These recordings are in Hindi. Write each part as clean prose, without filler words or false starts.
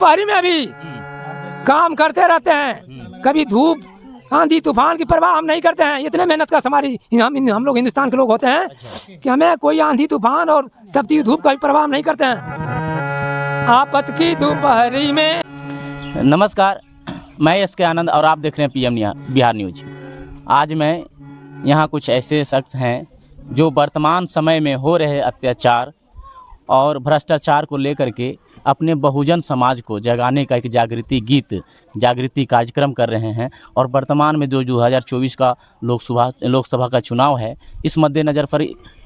पहरी में भी काम करते रहते हैं, कभी धूप आंधी तूफान की परवाह हम नहीं करते हैं। इतने मेहनत का हमारी हम लोग हिंदुस्तान के लोग होते हैं कि हमें कोई आंधी तूफान और तपती धूप का भी परवाह नहीं करते हैं। आफत की दोपहरी में। नमस्कार, मैं एस.के. आनंद और आप देख रहे हैं पीएम बिहार न्यूज। आज मैं यहाँ कुछ ऐसे शख्स हैं जो वर्तमान समय में हो रहे अत्याचार और भ्रष्टाचार को लेकर के अपने बहुजन समाज को जगाने का एक जागृति कार्यक्रम कर रहे हैं। और वर्तमान में जो 2024 का लोकसभा का चुनाव है, इस मद्देनज़र पर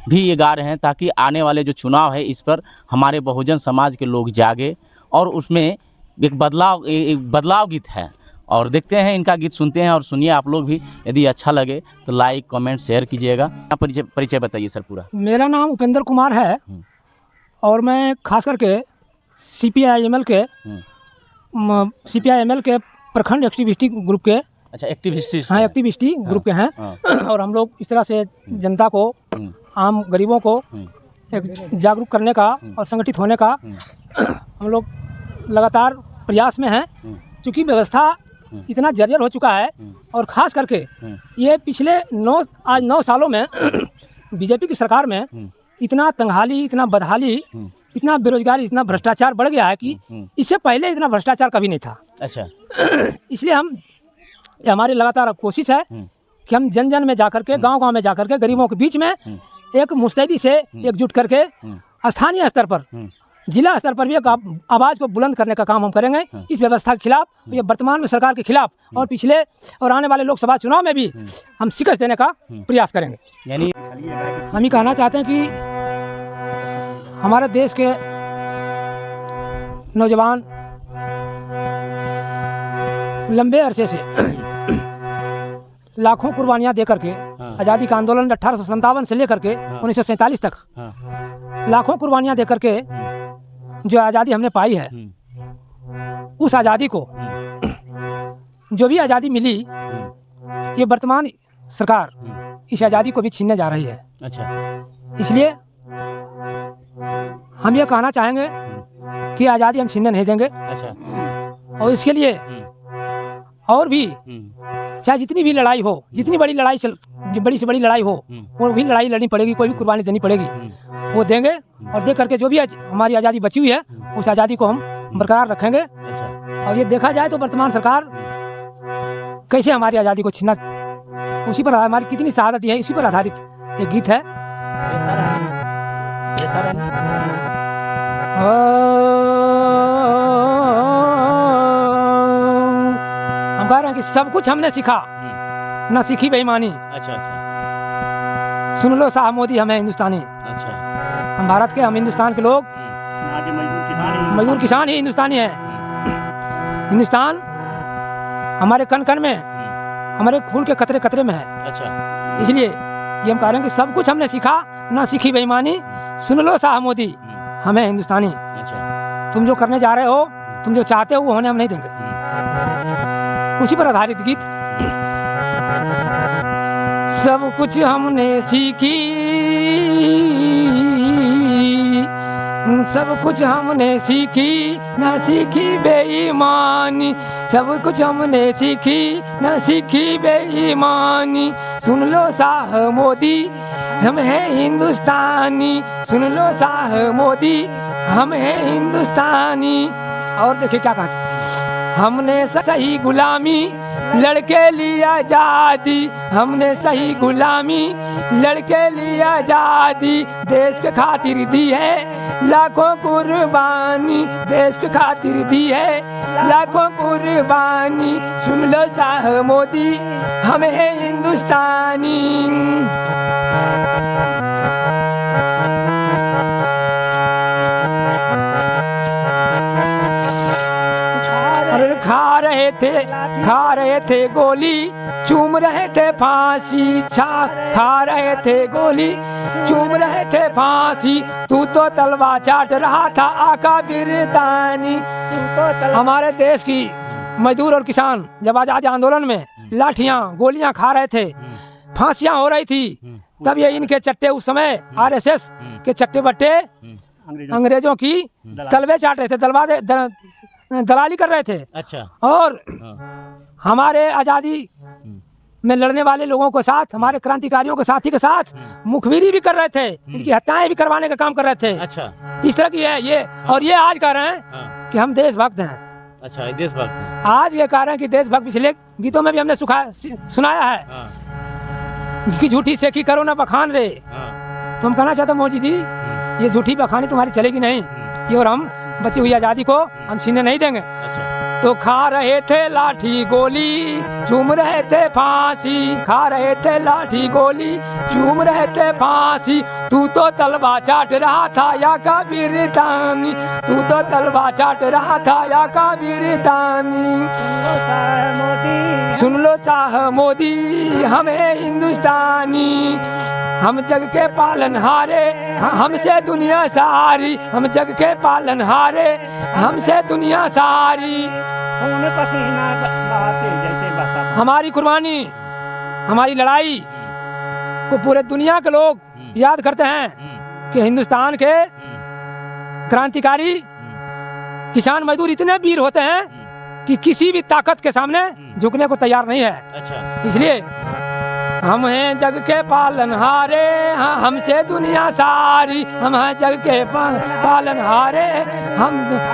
भी ये गा रहे हैं ताकि आने वाले जो चुनाव है इस पर हमारे बहुजन समाज के लोग जागे। और उसमें एक बदलाव गीत है और देखते हैं इनका गीत, सुनते हैं और सुनिए आप लोग भी। यदि अच्छा लगे तो लाइक कमेंट शेयर कीजिएगा। परिचय बताइए सर पूरा। मेरा नाम उपेंद्र कुमार है और मैं खास करके CPI-ML के प्रखंड एक्टिविस्ट ग्रुप के एक्टिविस्ट ग्रुप के हैं। और हम लोग इस तरह से जनता को, आम गरीबों को एक जागरूक करने का और संगठित होने का हम लोग लगातार प्रयास में हैं। क्योंकि व्यवस्था इतना जर्जर हो चुका है और ख़ास करके ये पिछले 9 सालों में बीजेपी की सरकार में इतना तंगहाली, इतना बदहाली, इतना बेरोजगारी, इतना भ्रष्टाचार बढ़ गया है कि इससे पहले इतना भ्रष्टाचार कभी नहीं था। अच्छा। इसलिए हमारी लगातार कोशिश है कि हम जन जन में जाकर के, गांव-गांव में जाकर के, गरीबों के बीच में एक मुस्तैदी से एकजुट करके स्थानीय स्तर पर, जिला स्तर पर भी एक आवाज़ को बुलंद करने का काम हम करेंगे इस व्यवस्था के खिलाफ, ये वर्तमान में सरकार के खिलाफ। और पिछले और आने वाले लोकसभा चुनाव में भी हम शिकस्त देने का प्रयास करेंगे। यानी हम ही कहना चाहते हैं कि हमारे देश के नौजवान लंबे अरसे से लाखों कुर्बानियां देकर के आज़ादी का आंदोलन 1857 से लेकर के 1947 तक लाखों कुर्बानियां देकर के जो आज़ादी हमने पाई है, उस आज़ादी को, जो भी आज़ादी मिली, ये वर्तमान सरकार इस आज़ादी को भी छीनने जा रही है। अच्छा। इसलिए हम ये कहना चाहेंगे कि आज़ादी हम छीनने नहीं देंगे। अच्छा। और इसके लिए और भी चाहे जितनी भी लड़ाई हो, जितनी बड़ी लड़ाई बड़ी से बड़ी लड़ाई हो, वो भी लड़ाई लड़नी पड़ेगी, कोई भी कुर्बानी देनी पड़ेगी, वो देंगे। और दे करके जो भी हमारी आज़ादी बची हुई है उस आज़ादी को हम बरकरार रखेंगे। अच्छा। और ये देखा जाए तो वर्तमान सरकार कैसे हमारी आज़ादी को छीना, उसी पर हमारी कितनी शहादत है, इसी पर आधारित एक गीत है। हम कह रहे हैं कि सब कुछ हमने सीखा, ना सीखी बेईमानी। अच्छा। सुन लो साहब मोदी, हमें हिंदुस्तानी। अच्छा। हम भारत के, हम हिंदुस्तान के लोग, मजदूर किसान ही हिंदुस्तानी है। हिंदुस्तान हमारे कण कण में, हमारे खून के कतरे कतरे में है। अच्छा। इसलिए ये हम कह रहे हैं कि सब कुछ हमने सीखा, ना सीखी बेईमानी। सुन लो साहब मोदी, हमें हिंदुस्तानी। अच्छा। तुम जो करने जा रहे हो, तुम जो चाहते हो वो होने हम नहीं देंगे। उसी पर आधारित गीत। सब कुछ हमने सीखी, सब कुछ हमने सीखी, ना सीखी बेईमानी। सब कुछ हमने सीखी, ना सीखी बेईमानी। सुन लो साह मोदी, हम हैं हिंदुस्तानी। सुन लो साह मोदी, हम हैं हिंदुस्तानी। और देखिए क्या कहते, हमने सही गुलामी लड़के लिया आजादी। हमने सही गुलामी लड़के लिया आजादी। देश के खातिर दी है लाखों कुर्बानी। देश के खातिर दी है लाखों कुर्बानी। सुन लो शाह मोदी, हम हैं हिंदुस्तानी। खा रहे थे गोली, चूम रहे थे फांसी। खा रहे थे गोली, चूम रहे थे फांसी। तू तो तलवार चाट रहा था आका बिरदानी। हमारे देश की मजदूर और किसान जब आजादी आंदोलन में लाठियां गोलियां खा रहे थे, फांसियां हो रही थी, तब ये इनके चट्टे उस समय RSS के चट्टे बट्टे अंग्रेजों की तलवे चाट रहे थे, दलाली कर रहे थे अच्छा। और हाँ। हमारे आज़ादी में लड़ने वाले लोगों के साथ, हमारे क्रांतिकारियों के साथी के साथ मुखबिरी भी कर रहे थे, इनकी हत्याएं भी करवाने का काम कर रहे थे। अच्छा। इस तरह की है ये। और ये आज कह रहे हैं हाँ। कि हम देशभक्त हैं। अच्छा, ये देशभक्त हैं। आज ये कह रहे हैं कि देशभक्त, पिछले गीतों में भी हमने सुनाया है हाँ। इसकी झूठी सेखी करो ना बखान रे। हाँ। तो हम कहना चाहते हैं मोदी जी, ये झूठी बखानी तुम्हारी चलेगी नहीं, ये और हम बची हुई आज़ादी को हम छीनने नहीं देंगे। अच्छा। तो खा रहे थे लाठी गोली, चूम रहे थे फांसी, खा रहे थे लाठी गोली, चूम रहे थे फांसी, तू तो तलवा चाट रहा था या कबीर तानी, तू तो तलवा चाट रहा था या कबीर तानी। सुन लो शाह मोदी हमें हिंदुस्तानी, हम जग के पालनहारे, हमसे दुनिया सारी, हम जग के पालनहारे, हमसे दुनिया सारी। हमारी कुर्बानी, हमारी लड़ाई को पूरे दुनिया के लोग याद करते हैं कि हिंदुस्तान के क्रांतिकारी किसान मजदूर इतने वीर होते हैं कि किसी भी ताकत के सामने झुकने को तैयार नहीं है। अच्छा। इसलिए हम हैं जग के पालनहारे, हाँ हमसे दुनिया सारी, हम हैं जग के पालनहारे,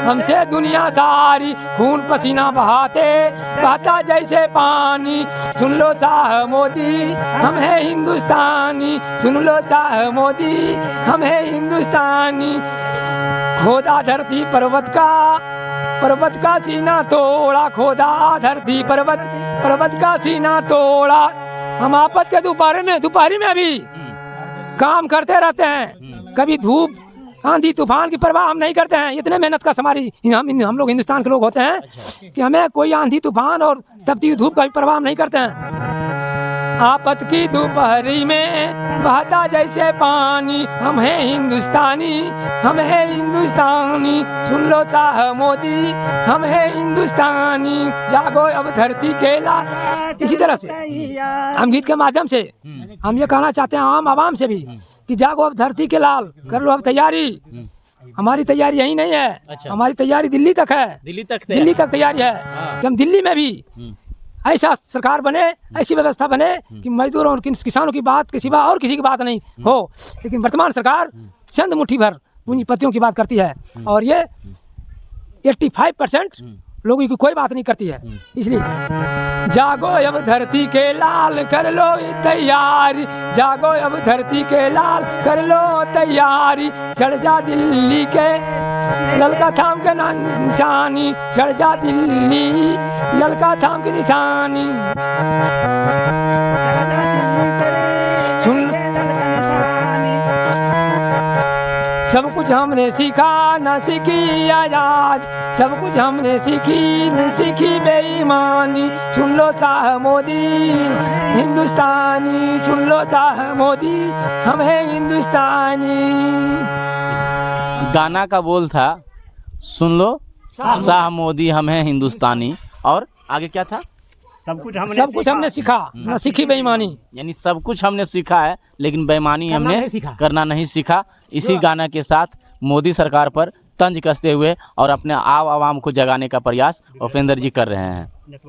हमसे दुनिया सारी। खून पसीना बहाता जैसे पानी, सुन लो शाह मोदी हम हैं हिंदुस्तानी, सुन लो शाह मोदी हम हैं हिंदुस्तानी। खोदा धरती पर्वत का सीना तोड़ा, खोदा धरती पर्वत का सीना तोड़ा। हम आपस के दोपहरी में भी काम करते रहते हैं, कभी धूप आंधी तूफान की परवाह हम नहीं करते हैं। इतने मेहनत का हमारी हम लोग हिंदुस्तान के लोग होते हैं कि हमें कोई आंधी तूफान और तपती धूप का भी परवाह हम नहीं करते हैं। आपत की दोपहरी में बहता जैसे पानी, हम हैं हिंदुस्तानी, हम हैं हिंदुस्तानी। सुन लो शाह मोदी हम हैं हिंदुस्तानी, जागो अब धरती के लाल। इसी तरह से हम गीत के माध्यम से हम ये कहना चाहते हैं आम आवाम से भी कि जागो अब धरती के लाल, कर लो अब तैयारी। हमारी तैयारी यही नहीं है। अच्छा। हमारी तैयारी दिल्ली तक है, दिल्ली तक तैयारी है कि हम दिल्ली में भी ऐसा सरकार बने, ऐसी व्यवस्था बने कि मजदूरों और किसानों की बात के सिवा और किसी की बात नहीं हो। लेकिन वर्तमान सरकार चंद मुट्ठी भर पूंजीपतियों की बात करती है और ये 85% लोगों की कोई बात नहीं करती है। इसलिए जागो अब धरती के लाल, कर लो तैयारी, जागो अब धरती के लाल, कर लो तैयारी। चढ़ जा दिल्ली के ललका थाम के निशानी, चढ़ जा दिल्ली ललका थाम की निशानी। सुन सब कुछ हमने सीखा न सीखी आजाद, सब कुछ हमने सीखी न सीखी बेईमानी। सुन लो शाह मोदी हिंदुस्तानी, सुन लो शाह मोदी हम हैं हिंदुस्तानी। गाना का बोल था सुन लो शाह मोदी हम हैं हिंदुस्तानी, और आगे क्या था? सब कुछ हमने सीखा न सीखी बेईमानी। यानी सब कुछ हमने सीखा है लेकिन बेईमानी हमने करना नहीं सीखा। इसी गाना के साथ मोदी सरकार पर तंज कसते हुए और अपने आवाम को जगाने का प्रयास उपेंद्र जी कर रहे हैं।